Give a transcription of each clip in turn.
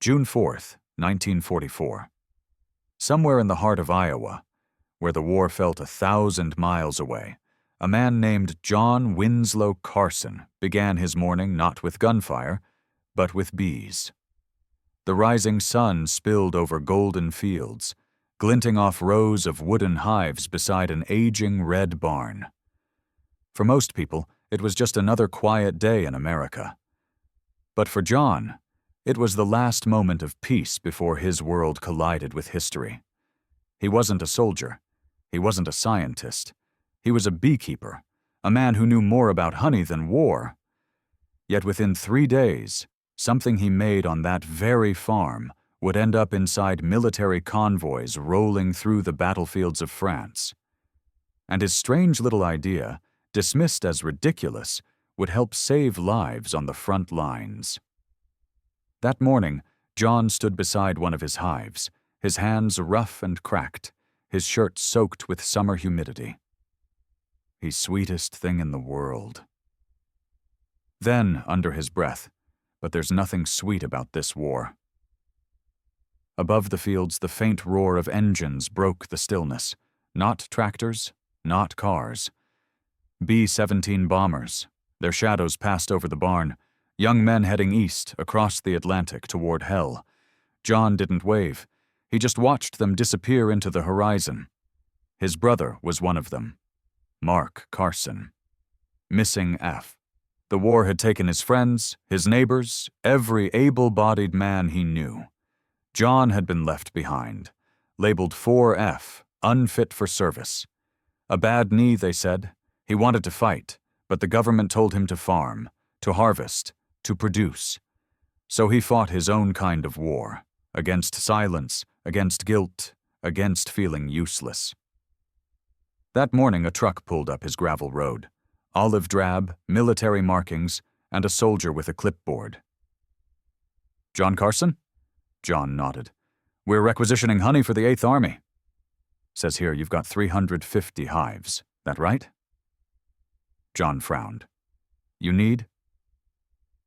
June 4th, 1944. Somewhere in the heart of Iowa, where the war felt 1,000 miles away, a man named John Winslow Carson began his morning not with gunfire, but with bees. The rising sun spilled over golden fields, glinting off rows of wooden hives beside an aging red barn. For most people, it was just another quiet day in America. But for John, it was the last moment of peace before his world collided with history. He wasn't a soldier. He wasn't a scientist. He was a beekeeper, a man who knew more about honey than war. Yet within 3 days, something he made on that very farm would end up inside military convoys rolling through the battlefields of France. And his strange little idea, dismissed as ridiculous, would help save lives on the front lines. That morning, John stood beside one of his hives, his hands rough and cracked, his shirt soaked with summer humidity. "The sweetest thing in the world." Then, under his breath, "But there's nothing sweet about this war." Above the fields, the faint roar of engines broke the stillness. Not tractors, not cars. B-17 bombers. Their shadows passed over the barn, young men heading east, across the Atlantic, toward hell. John didn't wave. He just watched them disappear into the horizon. His brother was one of them. Mark Carson. Missing F. The war had taken his friends, his neighbors, every able-bodied man he knew. John had been left behind, labeled 4F, unfit for service. A bad knee, they said. He wanted to fight, but the government told him to farm, to harvest, to produce. So he fought his own kind of war, against silence, against guilt, against feeling useless. That morning, a truck pulled up his gravel road. Olive drab, military markings, and a soldier with a clipboard. "John Carson?" John nodded. "We're requisitioning honey for the 8th Army. Says here you've got 350 hives. That right?" John frowned. "You need?"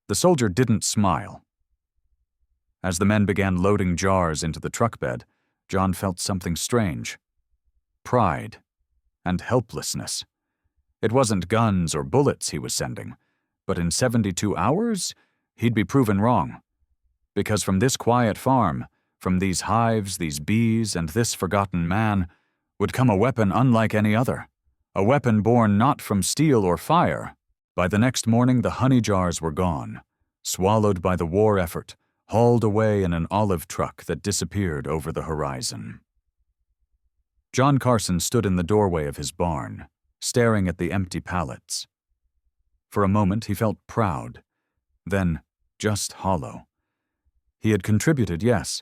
The soldier didn't smile. As the men began loading jars into the truck bed, John felt something strange. Pride and helplessness. It wasn't guns or bullets he was sending, but in 72 hours, he'd be proven wrong. Because from this quiet farm, from these hives, these bees, and this forgotten man, would come a weapon unlike any other. A weapon born not from steel or fire. By the next morning, the honey jars were gone, swallowed by the war effort, hauled away in an olive truck that disappeared over the horizon. John Carson stood in the doorway of his barn, staring at the empty pallets. For a moment, he felt proud, then just hollow. He had contributed, yes,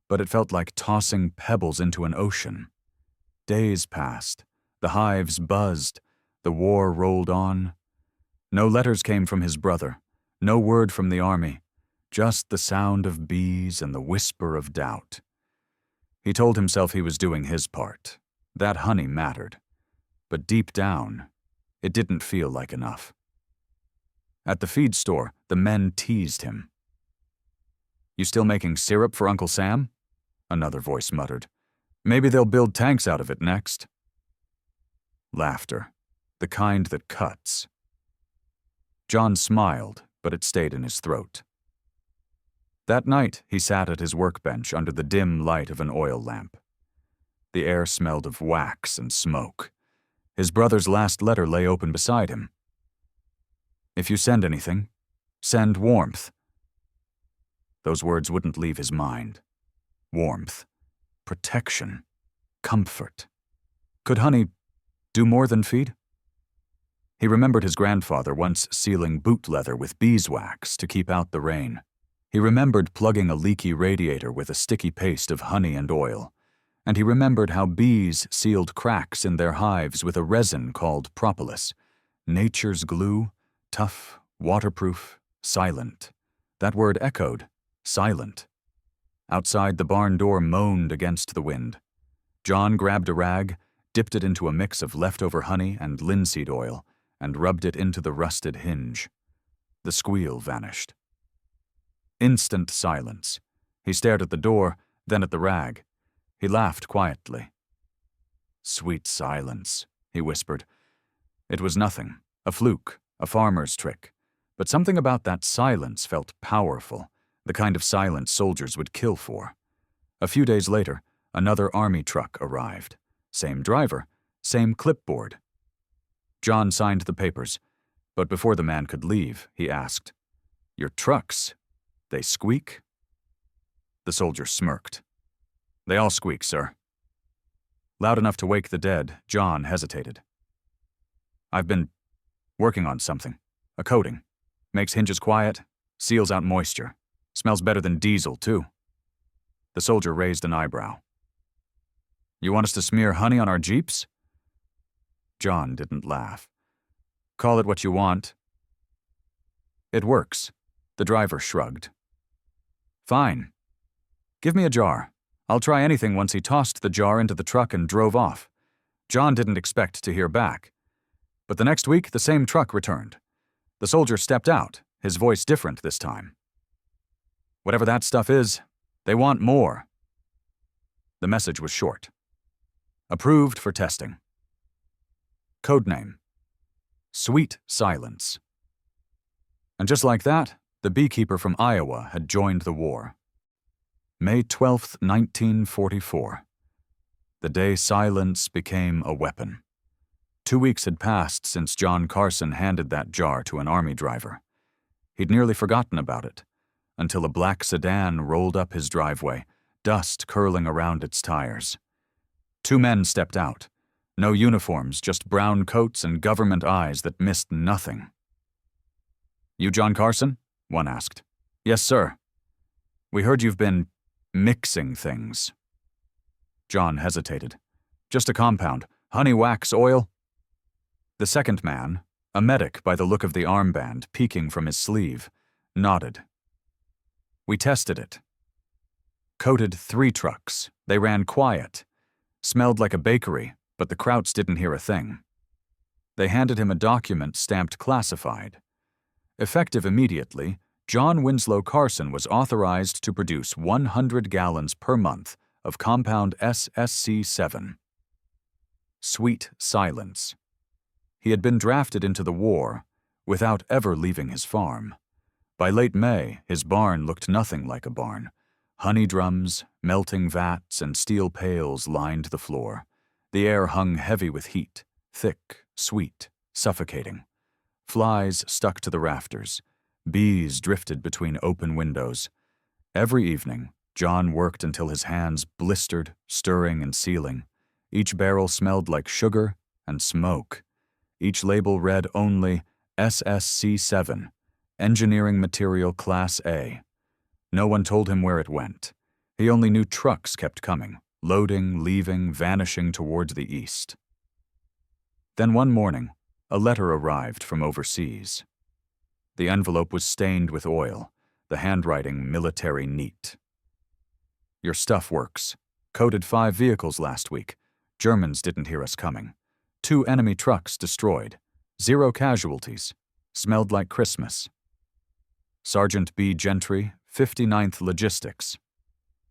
but it felt like tossing pebbles into an ocean. Days passed, the hives buzzed, the war rolled on. No letters came from his brother, no word from the army, just the sound of bees and the whisper of doubt. He told himself he was doing his part. That honey mattered. But deep down, it didn't feel like enough. At the feed store, the men teased him. "You still making syrup for Uncle Sam?" Another voice muttered. "Maybe they'll build tanks out of it next." Laughter, the kind that cuts. John smiled, but it stayed in his throat. That night, he sat at his workbench under the dim light of an oil lamp. The air smelled of wax and smoke. His brother's last letter lay open beside him. "If you send anything, send warmth." Those words wouldn't leave his mind. Warmth, protection, comfort. Could honey do more than feed? He remembered his grandfather once sealing boot leather with beeswax to keep out the rain. He remembered plugging a leaky radiator with a sticky paste of honey and oil. And he remembered how bees sealed cracks in their hives with a resin called propolis. Nature's glue, tough, waterproof, silent. That word echoed, silent. Outside, the barn door moaned against the wind. John grabbed a rag, dipped it into a mix of leftover honey and linseed oil, and rubbed it into the rusted hinge. The squeal vanished. Instant silence. He stared at the door, then at the rag. He laughed quietly. "Sweet silence," he whispered. It was nothing, a fluke, a farmer's trick. But something about that silence felt powerful, the kind of silence soldiers would kill for. A few days later, another army truck arrived. Same driver, same clipboard. John signed the papers, but before the man could leave, he asked, "Your trucks, they squeak?" The soldier smirked. "They all squeak, sir." Loud enough to wake the dead, John hesitated. "I've been working on something. A coating. Makes hinges quiet, seals out moisture. Smells better than diesel, too." The soldier raised an eyebrow. "You want us to smear honey on our Jeeps?" John didn't laugh. "Call it what you want." "It works," the driver shrugged. "Fine. Give me a jar. I'll try anything." Once he tossed the jar into the truck and drove off. John didn't expect to hear back. But the next week, the same truck returned. The soldier stepped out, his voice different this time. "Whatever that stuff is, they want more." The message was short. "Approved for testing." Codename: Sweet Silence. And just like that, the beekeeper from Iowa had joined the war. May 12, 1944. The day silence became a weapon. 2 weeks had passed since John Carson handed that jar to an army driver. He'd nearly forgotten about it, until a black sedan rolled up his driveway, dust curling around its tires. 2 men stepped out. No uniforms, just brown coats and government eyes that missed nothing. "You John Carson?" one asked. "Yes, sir." "We heard you've been mixing things." John hesitated. "Just a compound. Honey wax oil?" The second man, a medic by the look of the armband peeking from his sleeve, nodded. "We tested it. Coated 3 trucks. They ran quiet. Smelled like a bakery, but the Krauts didn't hear a thing." They handed him a document stamped classified. Effective immediately, John Winslow Carson was authorized to produce 100 gallons per month of compound SSC7. Sweet silence. He had been drafted into the war without ever leaving his farm. By late May, his barn looked nothing like a barn. Honey drums, melting vats, and steel pails lined the floor. The air hung heavy with heat, thick, sweet, suffocating. Flies stuck to the rafters. Bees drifted between open windows. Every evening, John worked until his hands blistered, stirring and sealing. Each barrel smelled like sugar and smoke. Each label read only SSC7, Engineering Material Class A. No one told him where it went. He only knew trucks kept coming, loading, leaving, vanishing towards the east. Then one morning, a letter arrived from overseas. The envelope was stained with oil, the handwriting military neat. "Your stuff works. Coated 5 vehicles last week. Germans didn't hear us coming. 2 enemy trucks destroyed. 0 casualties. Smelled like Christmas. Sergeant B. Gentry, 59th Logistics."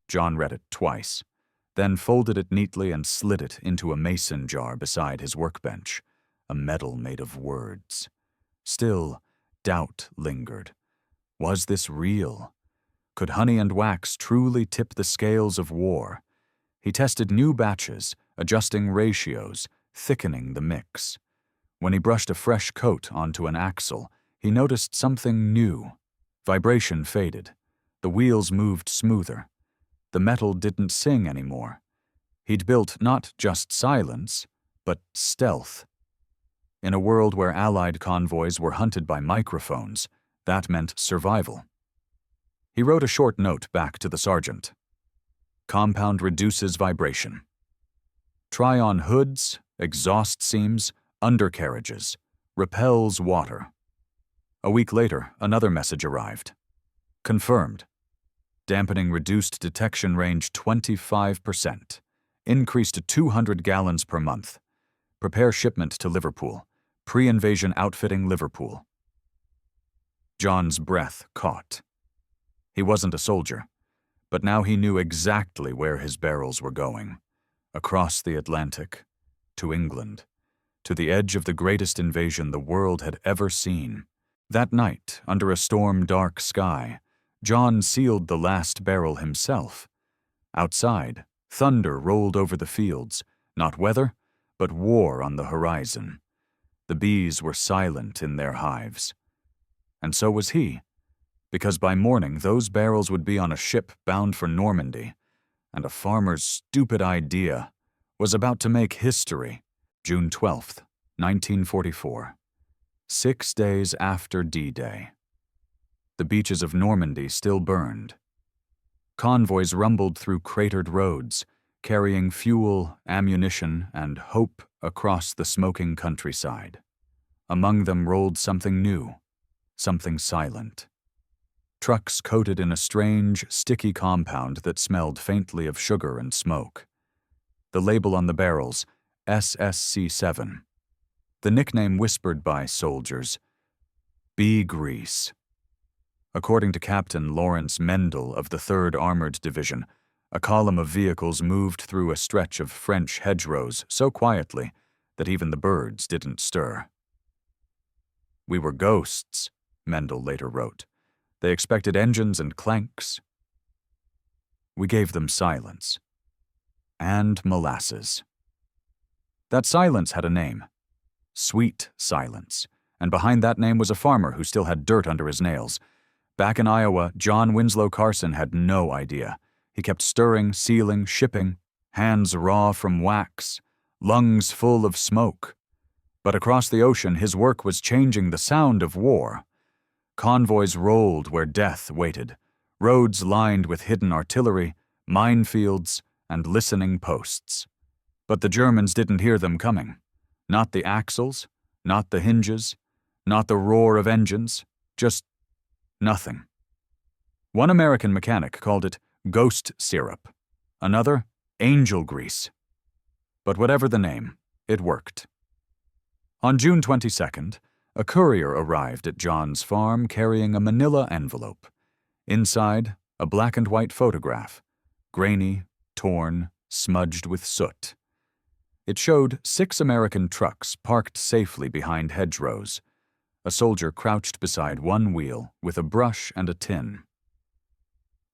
John read it twice, then folded it neatly and slid it into a mason jar beside his workbench, a medal made of words. Still, doubt lingered. Was this real? Could honey and wax truly tip the scales of war? He tested new batches, adjusting ratios, thickening the mix. When he brushed a fresh coat onto an axle, he noticed something new. Vibration faded. The wheels moved smoother. The metal didn't sing anymore. He'd built not just silence, but stealth. In a world where Allied convoys were hunted by microphones, that meant survival. He wrote a short note back to the sergeant. "Compound reduces vibration. Try on hoods, exhaust seams, undercarriages. Repels water." A week later, another message arrived. "Confirmed. Dampening reduced detection range 25%. Increased to 200 gallons per month. Prepare shipment to Liverpool. Pre-invasion outfitting Liverpool." John's breath caught. He wasn't a soldier, But now he knew exactly where his barrels were going. Across the Atlantic, to England, to the edge of the greatest invasion the world had ever seen. That night, under a storm-dark sky, John sealed the last barrel himself. Outside, thunder rolled over the fields, not weather, but war on the horizon. The bees were silent in their hives. And so was he, because by morning those barrels would be on a ship bound for Normandy, and a farmer's stupid idea was about to make history. June 12th, 1944. 6 days after D-Day. The beaches of Normandy still burned. Convoys rumbled through cratered roads, carrying fuel, ammunition, and hope across the smoking countryside. Among them rolled something new, something silent. Trucks coated in a strange, sticky compound that smelled faintly of sugar and smoke. The label on the barrels, SSC-7. The nickname whispered by soldiers, Bee Grease. According to Captain Lawrence Mendel of the 3rd Armored Division, a column of vehicles moved through a stretch of French hedgerows so quietly that even the birds didn't stir. "We were ghosts," Mendel later wrote. "They expected engines and clanks. We gave them silence. And molasses." That silence had a name. Sweet Silence. And behind that name was a farmer who still had dirt under his nails. Back in Iowa, John Winslow Carson had no idea. He kept stirring, sealing, shipping, hands raw from wax, lungs full of smoke. But across the ocean, his work was changing the sound of war. Convoys rolled where death waited, roads lined with hidden artillery, minefields, and listening posts. But the Germans didn't hear them coming. Not the axles, not the hinges, not the roar of engines, just nothing. One American mechanic called it ghost syrup, another angel grease. But whatever the name, it worked. On June 22nd, a courier arrived at John's farm carrying a manila envelope. Inside, a black and white photograph, grainy, torn, smudged with soot. It showed 6 American trucks parked safely behind hedgerows. A soldier crouched beside one wheel with a brush and a tin.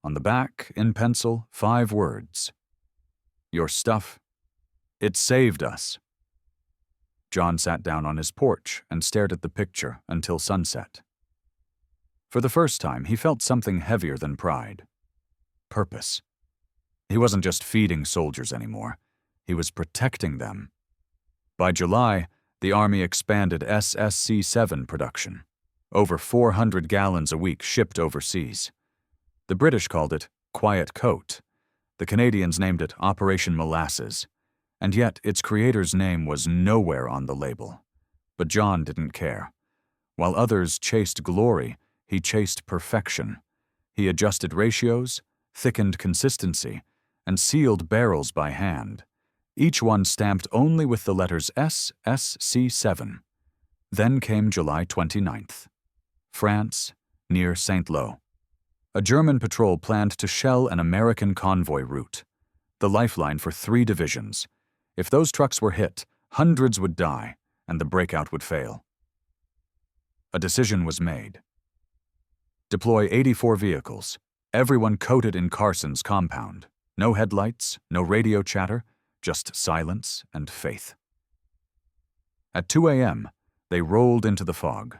On the back, in pencil, 5 words. "Your stuff. It saved us." John sat down on his porch and stared at the picture until sunset. For the first time, he felt something heavier than pride. Purpose. He wasn't just feeding soldiers anymore. He was protecting them. By July, the Army expanded SSC-7 production. Over 400 gallons a week shipped overseas. The British called it Quiet Coat. The Canadians named it Operation Molasses. And yet its creator's name was nowhere on the label. But John didn't care. While others chased glory, he chased perfection. He adjusted ratios, thickened consistency, and sealed barrels by hand. Each one stamped only with the letters SSC-7. Then came July 29th. France, near St. Lo. A German patrol planned to shell an American convoy route, the lifeline for 3 divisions. If those trucks were hit, hundreds would die, and the breakout would fail. A decision was made. Deploy 84 vehicles, everyone coated in Carson's compound. No headlights, no radio chatter, just silence and faith. At 2 a.m., they rolled into the fog.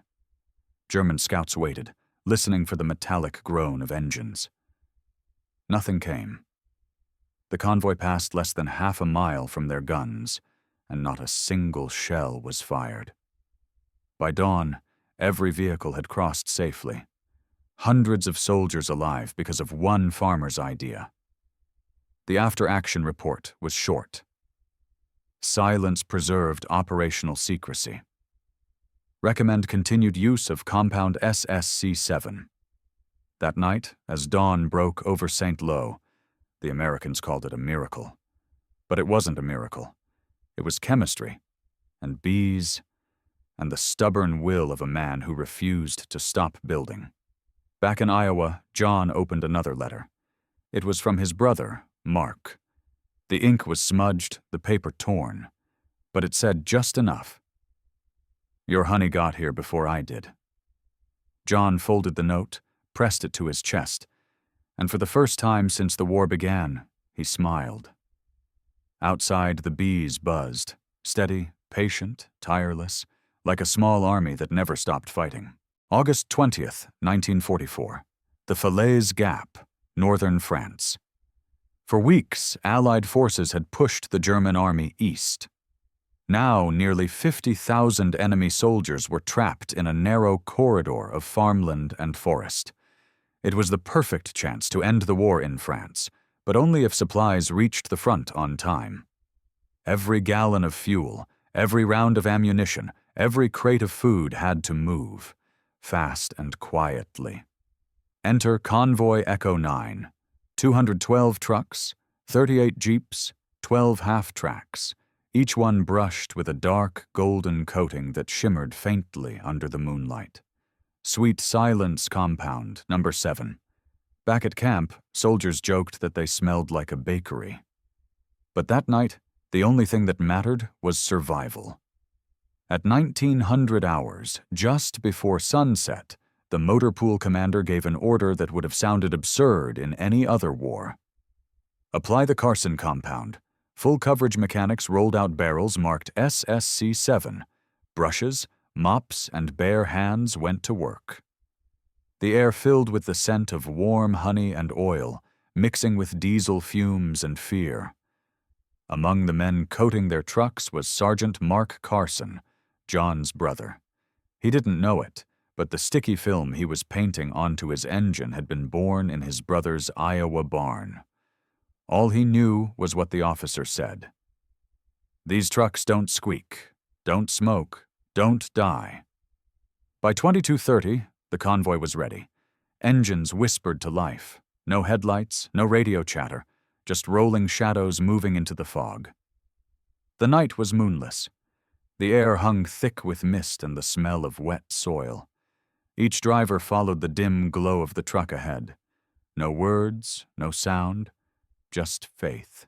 German scouts waited, listening for the metallic groan of engines. Nothing came. The convoy passed less than half a mile from their guns, and not a single shell was fired. By dawn, every vehicle had crossed safely. Hundreds of soldiers alive because of one farmer's idea. The after-action report was short. Silence preserved operational secrecy. Recommend continued use of compound SSC-7. That night, as dawn broke over St. Lo, the Americans called it a miracle. But it wasn't a miracle. It was chemistry, and bees, and the stubborn will of a man who refused to stop building. Back in Iowa, John opened another letter. It was from his brother, Mark. The ink was smudged, the paper torn, but it said just enough. "Your honey got here before I did." John folded the note, pressed it to his chest, and for the first time since the war began, he smiled. Outside, the bees buzzed, steady, patient, tireless, like a small army that never stopped fighting. August 20th, 1944. The Falaise Gap, northern France. For weeks, Allied forces had pushed the German army east. Now, nearly 50,000 enemy soldiers were trapped in a narrow corridor of farmland and forest. It was the perfect chance to end the war in France, but only if supplies reached the front on time. Every gallon of fuel, every round of ammunition, every crate of food had to move, fast and quietly. Enter Convoy Echo 9, 212 trucks, 38 jeeps, 12 half-tracks, each one brushed with a dark, golden coating that shimmered faintly under the moonlight. Sweet Silence Compound, number 7. Back at camp, soldiers joked that they smelled like a bakery. But that night, the only thing that mattered was survival. At 1900 hours, just before sunset, the motor pool commander gave an order that would have sounded absurd in any other war. "Apply the Carson compound." Full coverage mechanics rolled out barrels marked SSC7. Brushes, mops, and bare hands went to work. The air filled with the scent of warm honey and oil, mixing with diesel fumes and fear. Among the men coating their trucks was Sergeant Mark Carson, John's brother. He didn't know it, but the sticky film he was painting onto his engine had been born in his brother's Iowa barn. All he knew was what the officer said. "These trucks don't squeak, don't smoke, don't die." By 22:30, the convoy was ready. Engines whispered to life. No headlights, no radio chatter, just rolling shadows moving into the fog. The night was moonless. The air hung thick with mist and the smell of wet soil. Each driver followed the dim glow of the truck ahead. No words, no sound, just faith.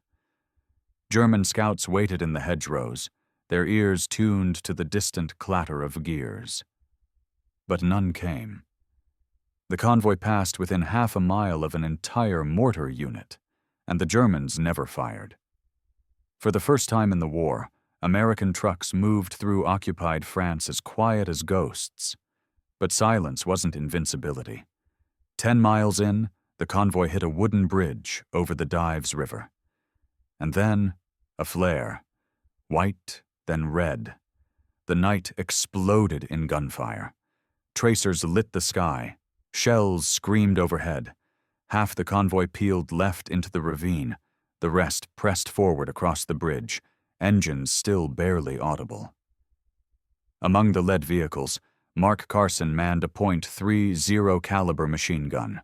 German scouts waited in the hedgerows, their ears tuned to the distant clatter of gears. But none came. The convoy passed within half a mile of an entire mortar unit, and the Germans never fired. For the first time in the war, American trucks moved through occupied France as quiet as ghosts. But silence wasn't invincibility. 10 miles in, the convoy hit a wooden bridge over the Dives River. And then, a flare. White, then red. The night exploded in gunfire. Tracers lit the sky. Shells screamed overhead. Half the convoy peeled left into the ravine. The rest pressed forward across the bridge, engines still barely audible. Among the lead vehicles, Mark Carson manned a .30 caliber machine gun.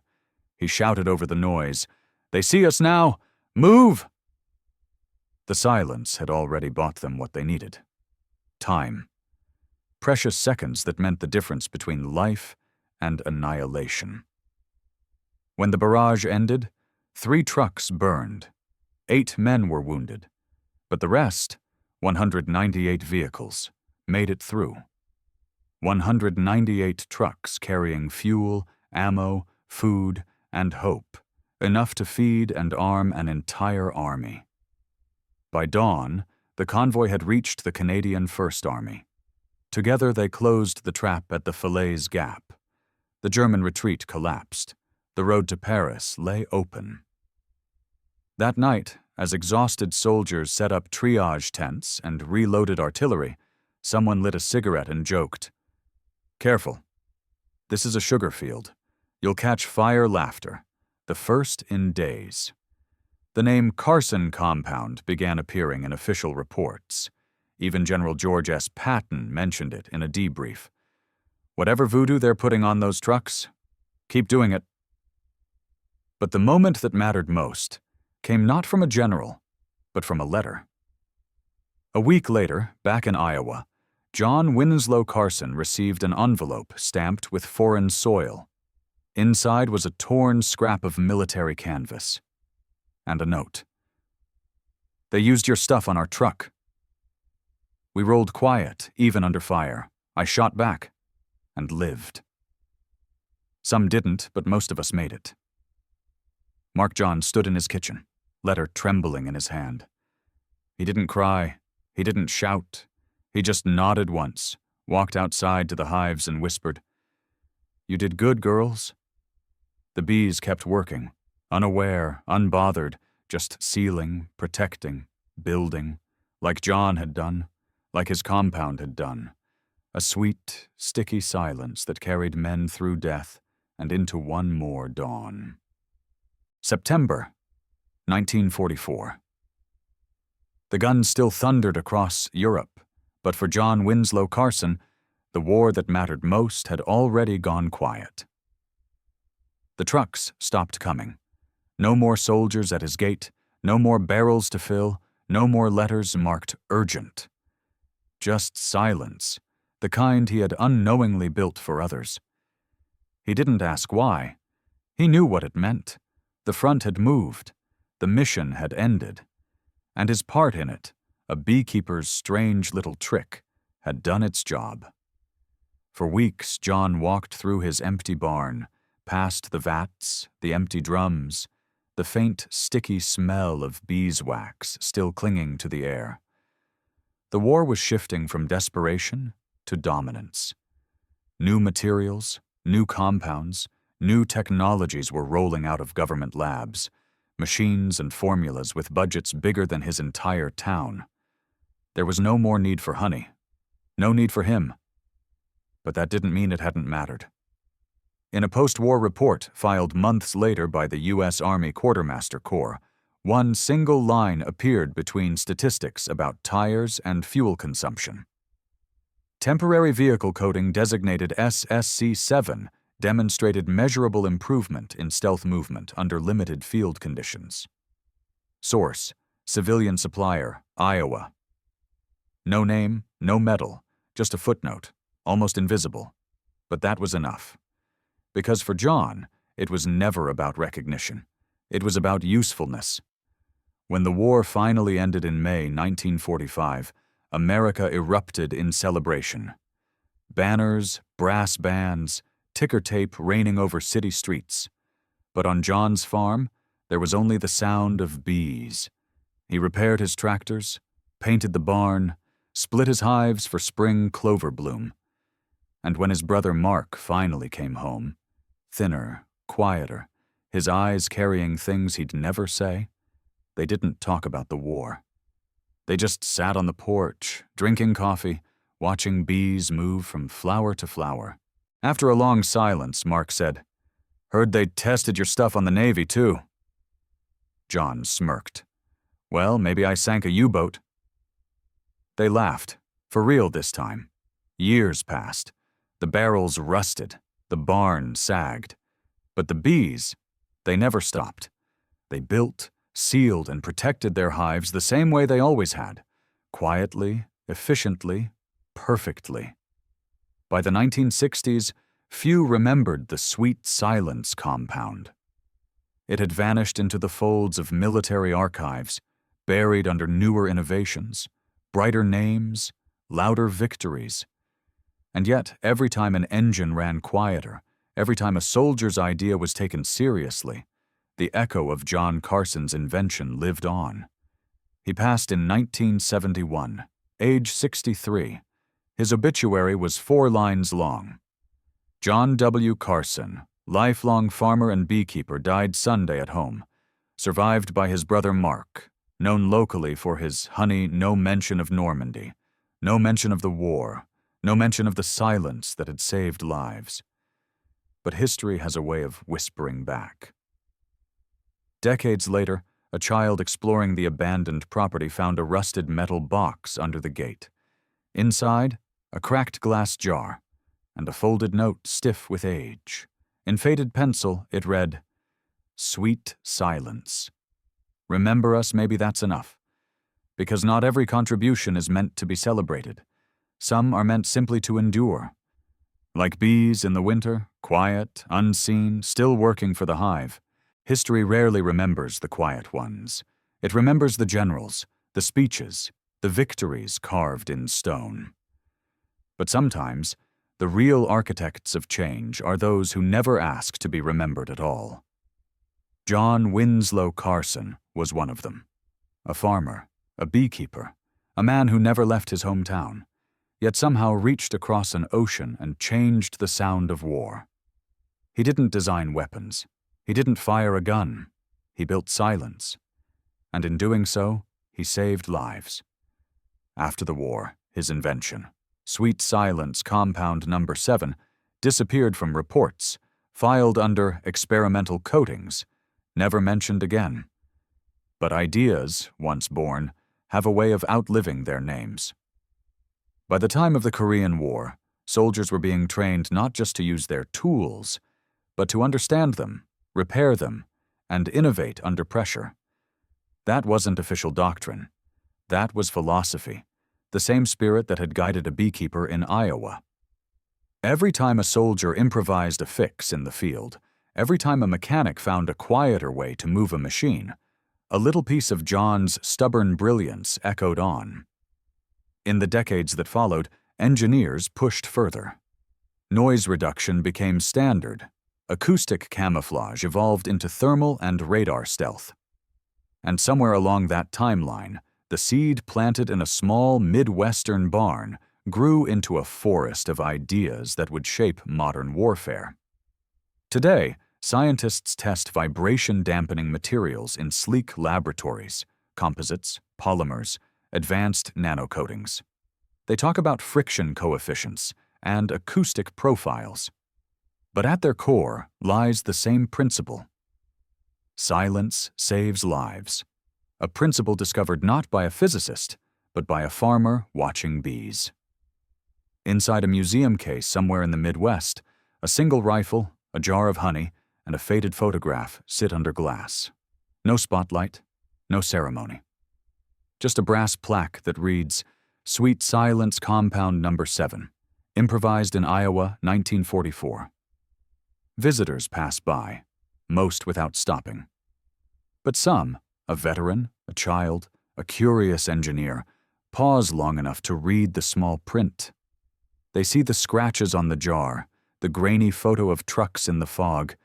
He shouted over the noise, "They see us now! Move!" The silence had already bought them what they needed. Time. Precious seconds that meant the difference between life and annihilation. When the barrage ended, 3 trucks burned. 8 men were wounded, but the rest, 198 vehicles, made it through. 198 trucks carrying fuel, ammo, food, and hope, enough to feed and arm an entire army. By dawn, the convoy had reached the Canadian First Army. Together they closed the trap at the Falaise Gap. The German retreat collapsed. The road to Paris lay open. That night, as exhausted soldiers set up triage tents and reloaded artillery, someone lit a cigarette and joked, "Careful. This is a sugar field. You'll catch fire laughter, the first in days." The name Carson Compound began appearing in official reports. Even General George S. Patton mentioned it in a debrief. "Whatever voodoo they're putting on those trucks, keep doing it." But the moment that mattered most came not from a general, but from a letter. A week later, back in Iowa, John Winslow Carson received an envelope stamped with foreign soil. Inside was a torn scrap of military canvas. and a note. "They used your stuff on our truck." We rolled quiet, even under fire. I shot back, and lived. Some didn't, but most of us made it. Mark John stood in his kitchen, letter trembling in his hand. He didn't cry. He didn't shout. He just nodded once, walked outside to the hives and whispered, "You did good, girls." The bees kept working, unaware, unbothered, just sealing, protecting, building, like John had done, like his compound had done. A sweet, sticky silence that carried men through death and into one more dawn. September 1944. The guns still thundered across Europe, but for John Winslow Carson, the war that mattered most had already gone quiet. The trucks stopped coming. No more soldiers at his gate, no more barrels to fill, no more letters marked urgent. Just silence, the kind he had unknowingly built for others. He didn't ask why. He knew what it meant. The front had moved. The mission had ended. And his part in it, a beekeeper's strange little trick, had done its job. For weeks, John walked through his empty barn, past the vats, the empty drums, the faint, sticky smell of beeswax still clinging to the air. The war was shifting from desperation to dominance. New materials, new compounds, new technologies were rolling out of government labs, machines and formulas with budgets bigger than his entire town. There was no more need for honey, no need for him. But that didn't mean it hadn't mattered. In a post-war report filed months later by the U.S. Army Quartermaster Corps, one single line appeared between statistics about tires and fuel consumption. Temporary vehicle coating designated SSC-7 demonstrated measurable improvement in stealth movement under limited field conditions. Source: civilian supplier, Iowa. No name, no medal, just a footnote, almost invisible. But that was enough. Because for John, it was never about recognition. It was about usefulness. When the war finally ended in May 1945, America erupted in celebration. Banners, brass bands, ticker tape raining over city streets. But on John's farm, there was only the sound of bees. He repaired his tractors, painted the barn, split his hives for spring clover bloom. And when his brother Mark finally came home, thinner, quieter, his eyes carrying things he'd never say, they didn't talk about the war. They just sat on the porch, drinking coffee, watching bees move from flower to flower. After a long silence, Mark said, "Heard they tested your stuff on the Navy, too." John smirked. "Well, maybe I sank a U-boat." They laughed, for real this time. Years passed. The barrels rusted. The barn sagged. But the bees, they never stopped. They built, sealed, and protected their hives the same way they always had. Quietly, efficiently, perfectly. By the 1960s, few remembered the sweet silence compound. It had vanished into the folds of military archives, buried under newer innovations, brighter names, louder victories. And yet, every time an engine ran quieter, every time a soldier's idea was taken seriously, the echo of John Carson's invention lived on. He passed in 1971, age 63. His obituary was 4 lines long. John W. Carson, lifelong farmer and beekeeper, died Sunday at home, survived by his brother Mark, known locally for his honey, no mention of Normandy, no mention of the war, no mention of the silence that had saved lives. But history has a way of whispering back. Decades later, a child exploring the abandoned property found a rusted metal box under the gate. Inside, a cracked glass jar, and a folded note stiff with age. In faded pencil, it read, "Sweet silence. Remember us, maybe that's enough. Because not every contribution is meant to be celebrated. Some are meant simply to endure. Like bees in the winter, quiet, unseen, still working for the hive. History rarely remembers the quiet ones. It remembers the generals, the speeches, the victories carved in stone. But sometimes, the real architects of change are those who never ask to be remembered at all. John Winslow Carson was one of them. A farmer, a beekeeper, a man who never left his hometown, yet somehow reached across an ocean and changed the sound of war. He didn't design weapons. He didn't fire a gun. He built silence. And in doing so, he saved lives. After the war, his invention, Sweet Silence Compound No. 7, disappeared from reports, filed under experimental coatings, never mentioned again. But ideas, once born, have a way of outliving their names. By the time of the Korean War, soldiers were being trained not just to use their tools, but to understand them, repair them, and innovate under pressure. That wasn't official doctrine. That was philosophy, the same spirit that had guided a beekeeper in Iowa. Every time a soldier improvised a fix in the field, every time a mechanic found a quieter way to move a machine, a little piece of John's stubborn brilliance echoed on. In the decades that followed, engineers pushed further. Noise reduction became standard. Acoustic camouflage evolved into thermal and radar stealth. And somewhere along that timeline, the seed planted in a small Midwestern barn grew into a forest of ideas that would shape modern warfare. Today, scientists test vibration-dampening materials in sleek laboratories, composites, polymers, advanced nanocoatings. They talk about friction coefficients and acoustic profiles. But at their core lies the same principle. Silence saves lives. A principle discovered not by a physicist, but by a farmer watching bees. Inside a museum case somewhere in the Midwest, a single rifle, a jar of honey, and a faded photograph sit under glass. No spotlight, no ceremony. Just a brass plaque that reads, Sweet Silence Compound No. 7, improvised in Iowa, 1944. Visitors pass by, most without stopping. But some, a veteran, a child, a curious engineer, pause long enough to read the small print. They see the scratches on the jar, the grainy photo of trucks in the fog,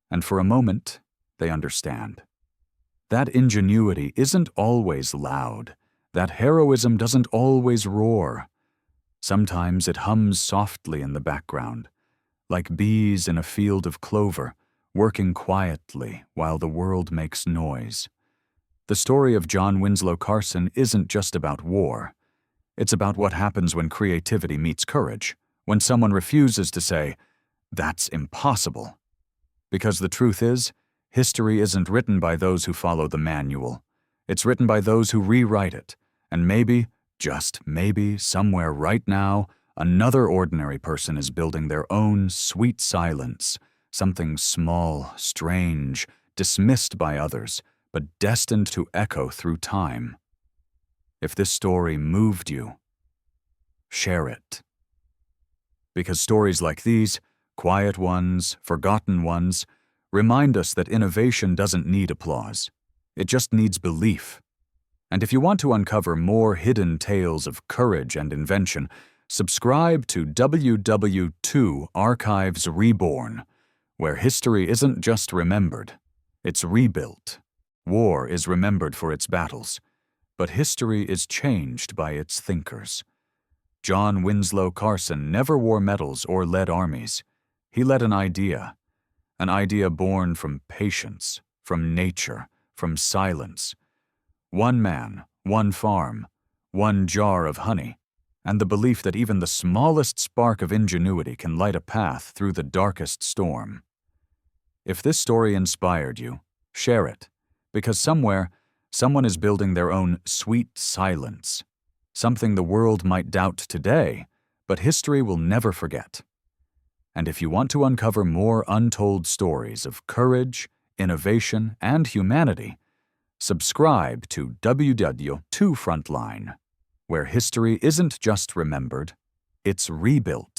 and for a moment, they understand. That ingenuity isn't always loud. That heroism doesn't always roar. Sometimes it hums softly in the background, like bees in a field of clover, working quietly while the world makes noise. The story of John Winslow Carson isn't just about war. It's about what happens when creativity meets courage, when someone refuses to say, "That's impossible." Because the truth is, history isn't written by those who follow the manual. It's written by those who rewrite it, and maybe, just maybe, somewhere right now, another ordinary person is building their own sweet silence, something small, strange, dismissed by others, but destined to echo through time. If this story moved you, share it. Because stories like these, quiet ones, forgotten ones, remind us that innovation doesn't need applause. It just needs belief. And if you want to uncover more hidden tales of courage and invention, subscribe to WWII Archives Reborn, where history isn't just remembered, it's rebuilt. War is remembered for its battles, but history is changed by its thinkers. John Winslow Carson never wore medals or led armies. He led an idea born from patience, from nature, from silence. One man, one farm, one jar of honey, and the belief that even the smallest spark of ingenuity can light a path through the darkest storm. If this story inspired you, share it, because somewhere, someone is building their own sweet silence, something the world might doubt today, but history will never forget. And if you want to uncover more untold stories of courage, innovation, and humanity, subscribe to WWII Frontline, where history isn't just remembered, it's rebuilt.